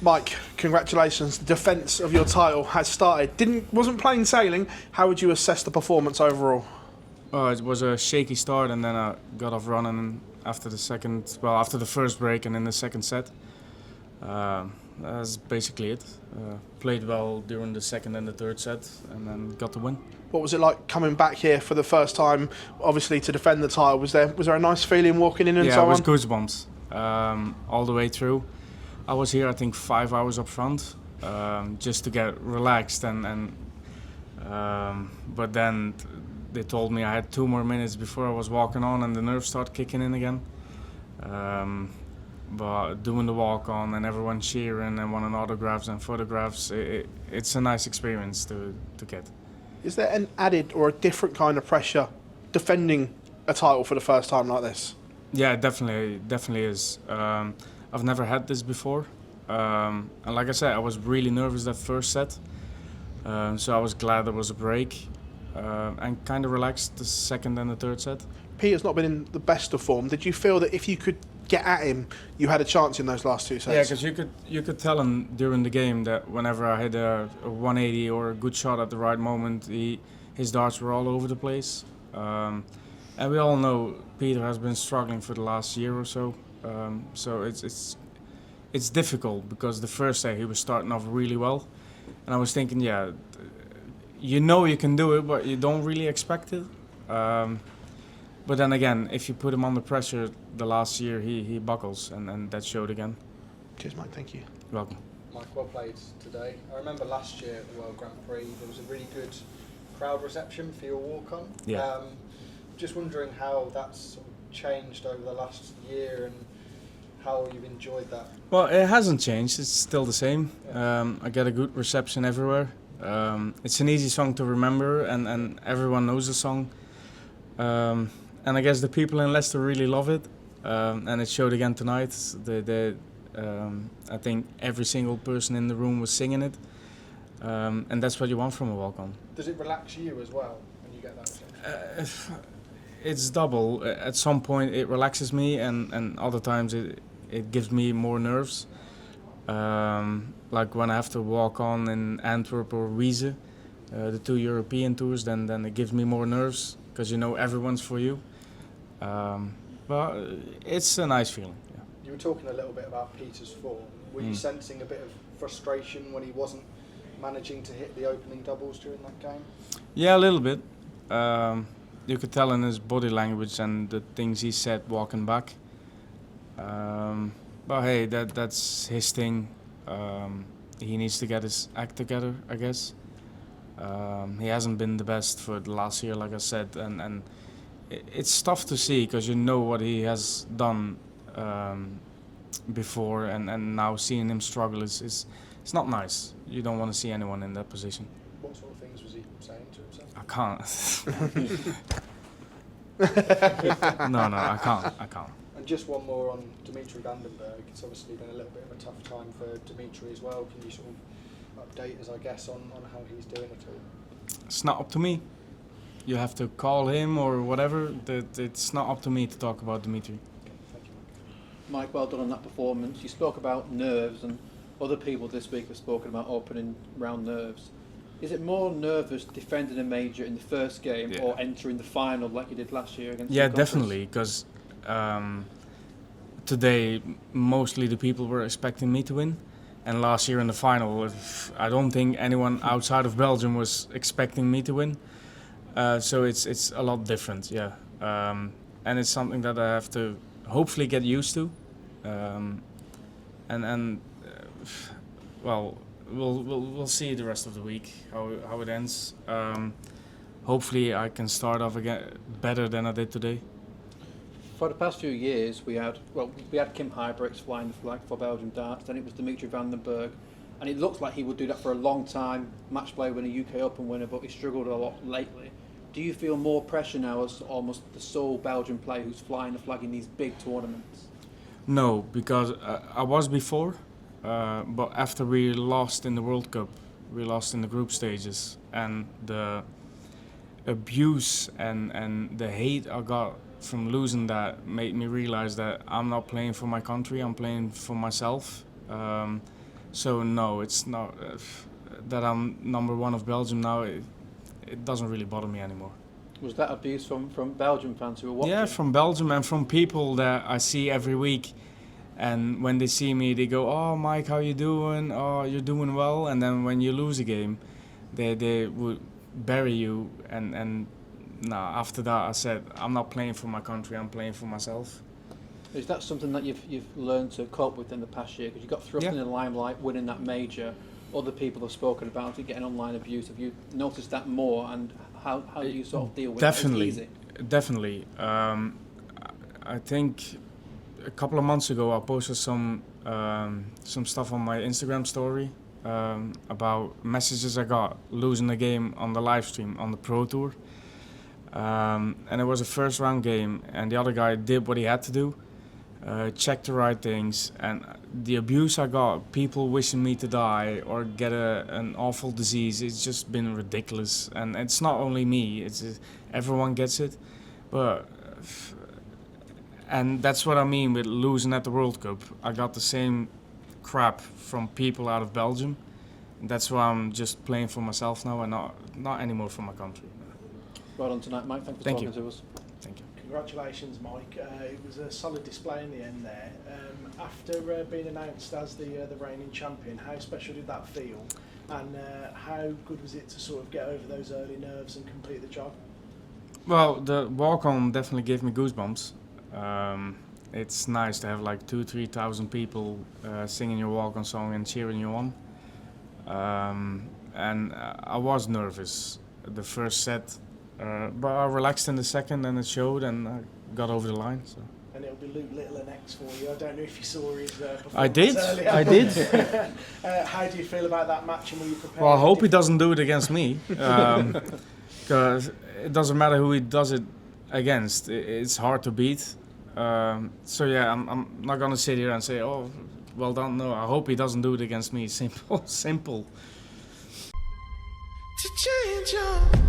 Mike, congratulations. The defence of your title has started. Wasn't plain sailing. How would you assess the performance overall? It was a shaky start, and then I got off running after the first break and in the second set. That's basically it. Played well during the second and the third set, and then got the win. What was it like coming back here for the first time, obviously to defend the title? Was there a nice feeling walking in and so on? Yeah, it was goosebumps all the way through. I was here, I think, 5 hours up front, just to get relaxed, but then they told me I had 2 more minutes before I was walking on, and the nerves started kicking in again. But doing the walk on and everyone cheering and wanting autographs and photographs, it's a nice experience to get. Is there an added or a different kind of pressure defending a title for the first time like this? Yeah, definitely is. I've never had this before, and like I said, I was really nervous that first set, so I was glad there was a break, and kind of relaxed the second and the third set. Peter's not been in the best of form. Did you feel that if you could get at him, you had a chance in those last 2 sets? Yeah, because you could tell him during the game that whenever I hit a 180 or a good shot at the right moment, his darts were all over the place. And we all know Peter has been struggling for the last year or so. So it's difficult, because the first set he was starting off really well, and I was thinking, yeah, you know you can do it, but you don't really expect it. But then again, if you put him under pressure, the last year he buckles, and that showed again. Cheers, Mike. Thank you. You're welcome. Mike, well played today. I remember last year at the World Grand Prix, there was a really good crowd reception for your walk-on. Yeah. Just wondering how that's sort of changed over the last year and how you've enjoyed that. Well, it hasn't changed. It's still the same. I get a good reception everywhere. It's an easy song to remember, and everyone knows the song. And I guess the people in Leicester really love it, and it showed again tonight. I think every single person in the room was singing it, and that's what you want from a walk-on. Does it relax you as well when you get that? It's double. At some point it relaxes me, and other times it gives me more nerves. Like when I have to walk on in Antwerp or Wiese, the 2 European tours, then it gives me more nerves, because you know everyone's for you. But it's a nice feeling. Yeah. You were talking a little bit about Peter's form. Were you sensing a bit of frustration when he wasn't managing to hit the opening doubles during that game? Yeah, a little bit. You could tell in his body language and the things he said walking back. But hey, that's his thing. He needs to get his act together, I guess. He hasn't been the best for the last year, like I said, and it's tough to see, because you know what he has done before, and now seeing him struggle is it's not nice. You don't want to see anyone in that position. What sort of things was he saying to himself? I can't. No, I can't. And just one more on Dimitri Vandenberg. It's obviously been a little bit of a tough time for Dimitri as well. Can you sort of update us, I guess, on how he's doing at all? It's not up to me. You have to call him or whatever. It's not up to me to talk about Dimitri. Okay, thank you, Mike, well done on that performance. You spoke about nerves, and other people this week have spoken about opening round nerves. Is it more nervous defending a major in the first game or entering the final like you did last year against? Yeah, definitely, because today mostly the people were expecting me to win, and last year in the final, I don't think anyone outside of Belgium was expecting me to win. So it's a lot different, yeah, and it's something that I have to hopefully get used to, well, we'll see the rest of the week how it ends. Hopefully I can start off again better than I did today. For the past few years, we had Kim Huybrechts flying the flag for Belgium darts. Then it was Dimitri Vandenberg, and it looks like he would do that for a long time. Match play winner, UK Open winner, but he struggled a lot lately. Do you feel more pressure now as almost the sole Belgian player who's flying the flag in these big tournaments? No, because I was before, but after we lost in the World Cup, we lost in the group stages, and the abuse and the hate I got from losing that made me realize that I'm not playing for my country, I'm playing for myself. So no, it's not that I'm number one of Belgium now. It doesn't really bother me anymore. Was that abuse from Belgian fans who were watching? Yeah, from Belgium and from people that I see every week. And when they see me, they go, "Oh, Mike, how you doing? Oh, you're doing well." And then when you lose a game, they would bury you. And after that, I said, "I'm not playing for my country. I'm playing for myself." Is that something that you've learned to cope with in the past year? Because you got thrust in the limelight, winning that major. Other people have spoken about it, getting online abuse. Have you noticed that more? And how do you sort of deal with it? Definitely. I think a couple of months ago I posted some stuff on my Instagram story about messages I got losing the game on the live stream on the Pro Tour. And it was a first round game, and the other guy did what he had to do, checked the right things, and the abuse I got, people wishing me to die or get an awful disease, it's just been ridiculous. And it's not only me, everyone gets it. And that's what I mean with losing at the World Cup. I got the same crap from people out of Belgium. That's why I'm just playing for myself now and not anymore for my country. Well done tonight, Mike. Thanks for talking to us. Thank you. Congratulations, Mike. It was a solid display in the end there. After being announced as the reigning champion, how special did that feel? And how good was it to sort of get over those early nerves and complete the job? Well, the walk-on definitely gave me goosebumps. It's nice to have like 2,000-3,000 people singing your walk-on song and cheering you on. And I was nervous the first set, but I relaxed in the second and it showed, and I got over the line. So. And it'll be Luke Little next for you. I don't know if you saw his performance I did. earlier. I did. How do you feel about that match, and were you prepared? Well, I hope he doesn't do it against me, because it doesn't matter who he does it against. It's hard to beat. So yeah, I'm not gonna sit here and say, "Oh, well done." No, I hope he doesn't do it against me. Simple. To change your